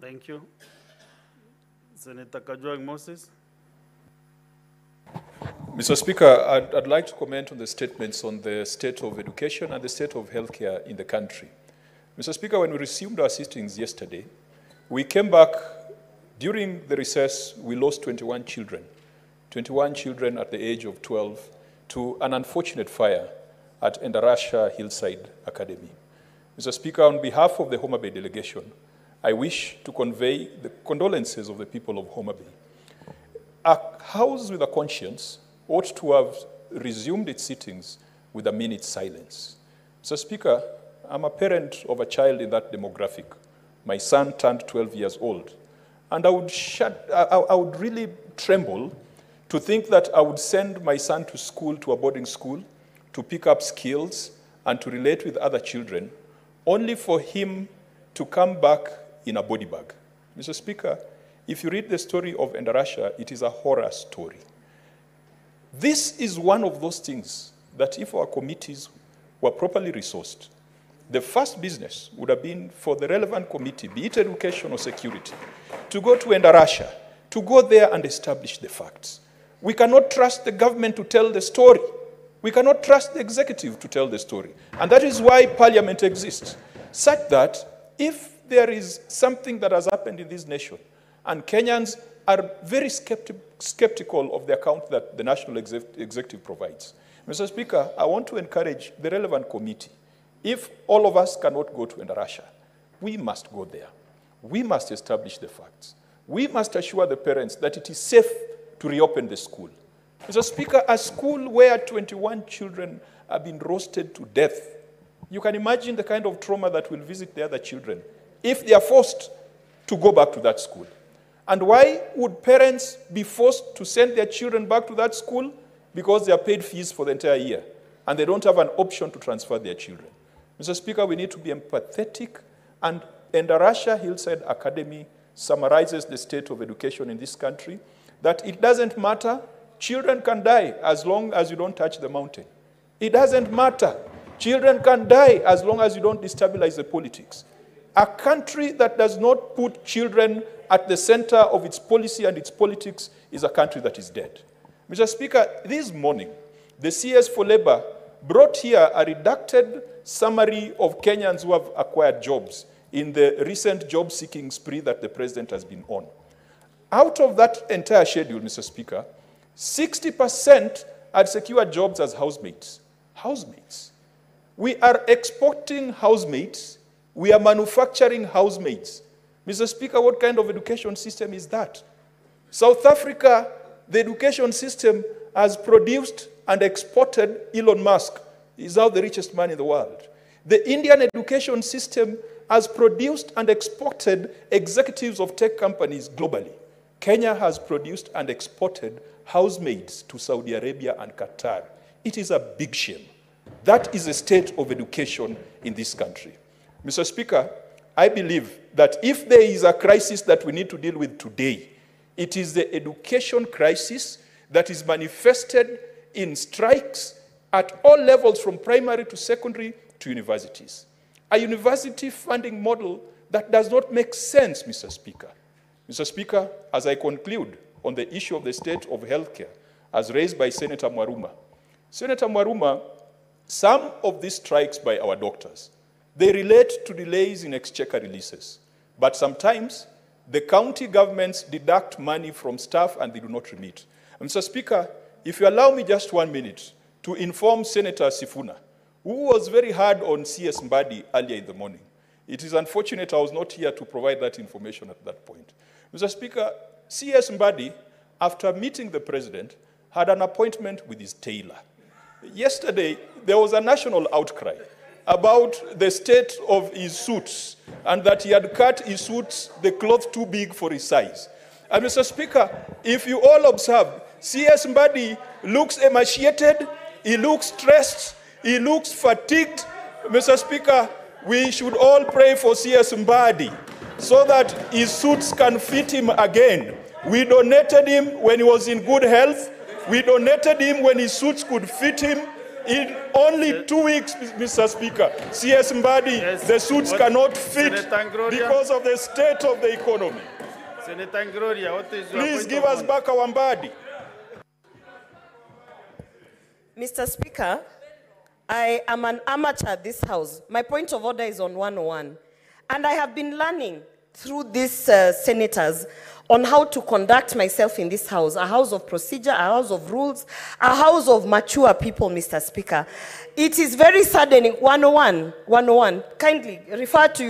Thank you. Senator Kajwang Moses. Mr. Speaker, I'd like to comment on the statements on the state of education and the state of healthcare in the country. Mr. Speaker, when we resumed our sittings yesterday, we came back. During the recess, we lost 21 children at the age of 12 to an unfortunate fire at Endarasha Hillside Academy. Mr. Speaker, on behalf of the Homa Bay delegation, I wish to convey the condolences of the people of Homa Bay. A house with a conscience ought to have resumed its sittings with a minute's silence. Mr. Speaker, I'm a parent of a child in that demographic. My son turned 12 years old. And I would really tremble to think that I would send my son to school, to a boarding school, to pick up skills and to relate with other children, only for him to come back in a body bag. Mr. Speaker, if you read the story of Endarasha, it is a horror story. This is one of those things that if our committees were properly resourced, the first business would have been for the relevant committee, be it education or security, to go to Endarasha, to go there and establish the facts. We cannot trust the government to tell the story. We cannot trust the executive to tell the story. And that is why Parliament exists, such that if there is something that has happened in this nation, and Kenyans are very skeptical of the account that the National Executive provides. Mr. Speaker, I want to encourage the relevant committee. If all of us cannot go to Endarasha, we must go there. We must establish the facts. We must assure the parents that it is safe to reopen the school. Mr. Speaker, a school where 21 children have been roasted to death, you can imagine the kind of trauma that will visit the other children if they are forced to go back to that school. And why would parents be forced to send their children back to that school? Because they are paid fees for the entire year, and they don't have an option to transfer their children. Mr. Speaker, we need to be empathetic, and Endarasha Hillside Academy summarizes the state of education in this country, that it doesn't matter, children can die as long as you don't touch the mountain. It doesn't matter, children can die as long as you don't destabilize the politics. A country that does not put children at the center of its policy and its politics is a country that is dead. Mr. Speaker, this morning, the CS for Labor brought here a redacted summary of Kenyans who have acquired jobs in the recent job-seeking spree that the president has been on. Out of that entire schedule, Mr. Speaker, 60% had secured jobs as housemates. Housemates. We are exporting housemates. We are manufacturing housemates. Mr. Speaker, what kind of education system is that? South Africa, the education system has produced and exported Elon Musk. He's now the richest man in the world. The Indian education system has produced and exported executives of tech companies globally. Kenya has produced and exported housemaids to Saudi Arabia and Qatar. It is a big shame. That is the state of education in this country. Mr. Speaker, I believe that if there is a crisis that we need to deal with today, it is the education crisis that is manifested in strikes at all levels, from primary to secondary to universities. A university funding model that does not make sense, Mr. Speaker. Mr. Speaker, as I conclude on the issue of the state of healthcare, as raised by Senator Mwaruma. Senator Mwaruma, some of these strikes by our doctors, they relate to delays in exchequer releases. But sometimes, the county governments deduct money from staff and they do not remit. And Mr. Speaker, if you allow me just 1 minute to inform Senator Sifuna, who was very hard on CS Mbadi earlier in the morning. It is unfortunate I was not here to provide that information at that point. Mr. Speaker, CS Mbadi, after meeting the president, had an appointment with his tailor. Yesterday, there was a national outcry about the state of his suits and that he had cut his suits, the cloth too big for his size. And Mr. Speaker, if you all observe, CS Mbadi looks emaciated, he looks stressed, he looks fatigued. Mr. Speaker, we should all pray for CS Mbadi so that his suits can fit him again. We donated him when he was in good health. We donated him when his suits could fit him. In only 2 weeks, Mr. Speaker, CS Mbadi, Yes. the suits cannot fit Senator Ngloria. because of the state of the economy. Senator Ngloria, what is your Please point give of us order? back our Mbadi. Mr. Speaker, I am an amateur at this house. My point of order is on 101. And I have been learning through these senators on how to conduct myself in this house, a house of procedure, a house of rules, a house of mature people, Mr. Speaker. It is very saddening. 101, kindly refer to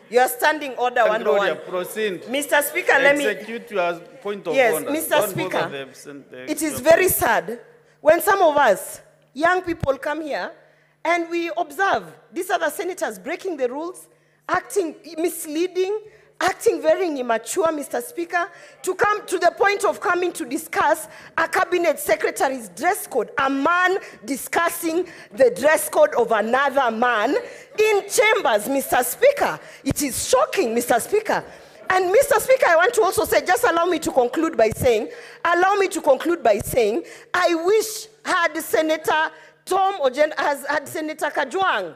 your standing order 101. Ngloria, proceed. Mr. Speaker, let me... Execute your point of Yes, order. Mr. Don't Speaker, bother the it is very sad when some of us, young people, come here and we observe these other senators breaking the rules, acting misleading, acting very immature, Mr. Speaker, to come to the point of coming to discuss a cabinet secretary's dress code, a man discussing the dress code of another man in chambers, Mr. Speaker. It is shocking, Mr. Speaker. And Mr. Speaker, I want to also say, just allow me to conclude by saying, I wish had Senator Tom Ojen, had Senator Kajwang,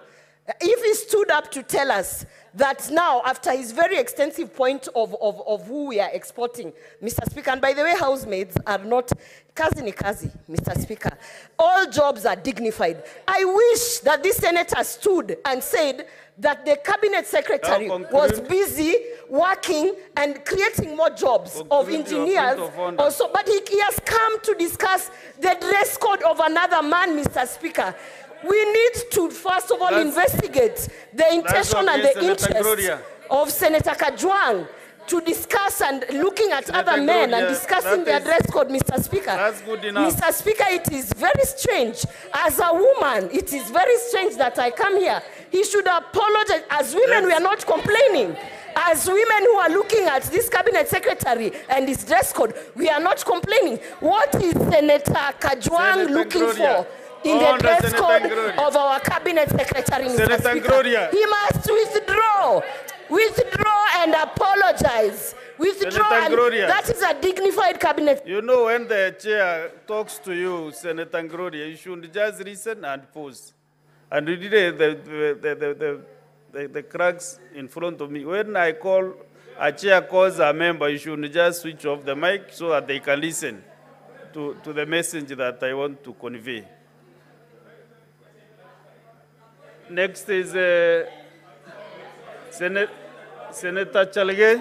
if he stood up to tell us that now, after his very extensive point of who we are exporting, Mr. Speaker, and by the way, housemaids are not, kazi ni kazi, Mr. Speaker. All jobs are dignified. I wish that this senator stood and said that the cabinet secretary was busy working and creating more jobs of engineers also, but he has come to discuss the dress code of another man, Mr. Speaker. We need to, first of all, investigate the intention and the interest of Senator Kajwang to discuss and looking at other men and discussing their dress code, Mr. Speaker. That's good enough. Mr. Speaker, it is very strange. As a woman, it is very strange that I come here. He should apologize. As women, we are not complaining. As women who are looking at this cabinet secretary and his dress code, we are not complaining. What is Senator Kajwang looking for in the dress code of our cabinet secretary, Mr. Speaker? He must withdraw and apologize. That is a dignified cabinet. You know, when the chair talks to you, Senator Ngloria, you should just listen and pause. And you did the cracks in front of me. When a chair calls a member, you should just switch off the mic so that they can listen to the message that I want to convey. Next is Senator Chalge.